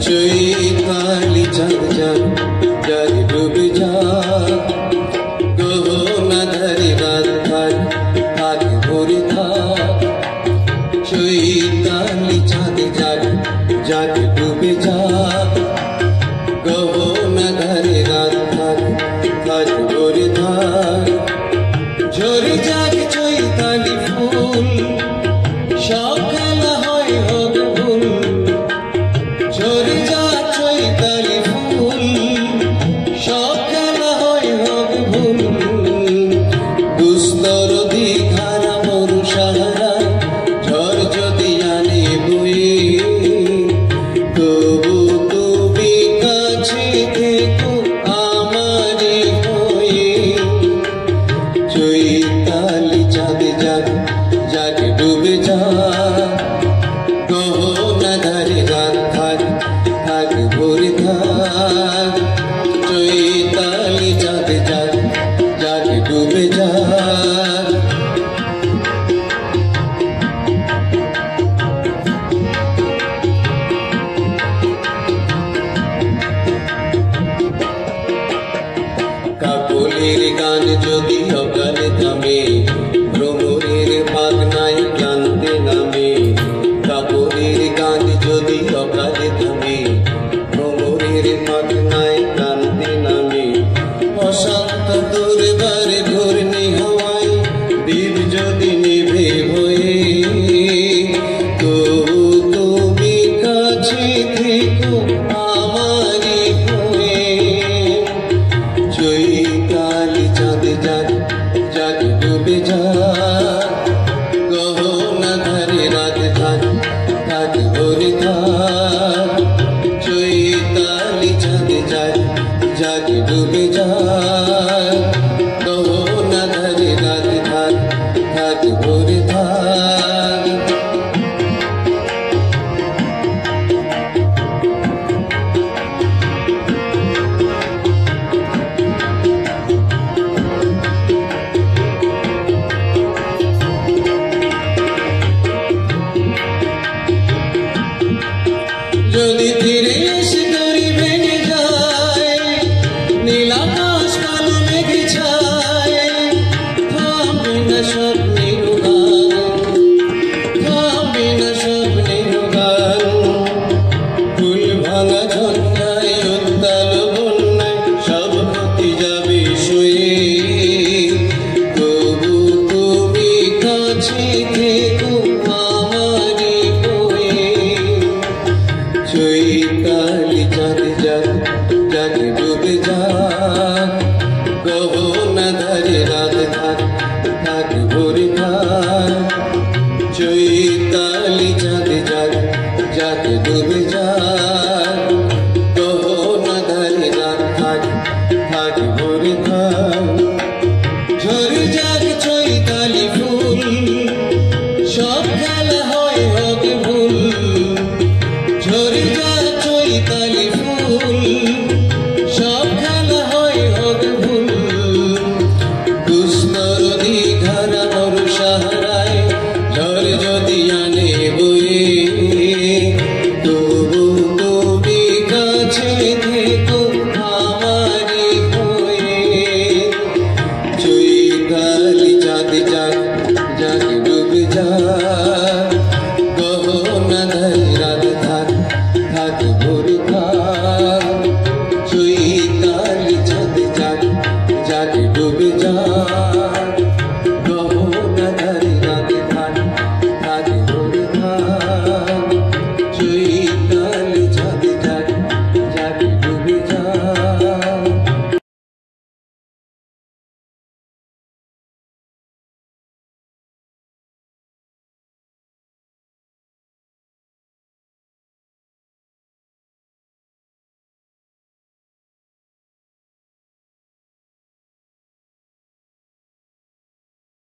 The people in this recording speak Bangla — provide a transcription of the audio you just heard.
চৈতালি চাঁদ যাক যাক ডুবে যাক গহনা ধারে রাত থাক থাক ভরে থাক চৈতালি চাঁদ যাক যাক ডুবে যাক গহনা ধারে রাত থাক থাক ভরে থাক ঝরে যাক চৈতালি ফুল সব খেলা হয় হোক ভুল ঝরে যাক চৈতালি ফুল সব খেলা হয় হোক ভুল দুস্তর দিঘারা মরু সাহারা ঝড় যদি আনে বয়ে তবু তুমি কাছে থেকো আমারই হয়ে চৈতালি চাঁদ যাক যাক ডুবে যাক গহনা ধারে রাত থাক থাক ভরে থাক চৈতালি চাঁদ যাক যাক ডুবে যাক কাকলির গান যদি অকালে থামে ভ্রমরের পাখনায় ক্লান্তি নামে কাকলির গান যদি অকালে থামে ভ্রমরের পাখনায় ক্লান্তি নামে অশান্ত দরবারে ঘূর্ণি হাওয়ায় দ্বীপ যদি নিভে হয়ে তবু তুমি কাছে থেকো আমারই হয়ে চৈতালি চাঁদ যাক যাক ডুবে যাক গহনা ধারে রাত থাক থাক ভরে থাক চৈতালি চাঁদ যাক যাক ডুবে যাক গহনা ধারে রাত থাক থাক ভরে থাক যদি ফিরে এসে দড়ি ভেঙে যায় নীল আকাশ কালো মেঘে ছায় থামবে না স্বপ্নের গান থামবে না স্বপ্নের গান ফুল ভাঙা ঝঞ্ঝায় উত্তাল বন্যায় সব ক্ষতি যাবে শুয়ে তবু তুমি কাছে থেকো আমারই হয়ে চৈতালি চাঁদ যাক যাক ডুবে যাক গহনা ধারে রাত থাক থাক ভরে থাক চৈতালি চাঁদ যাক যাক ডুবে যাক গহনা ধারে রাত থাক থাক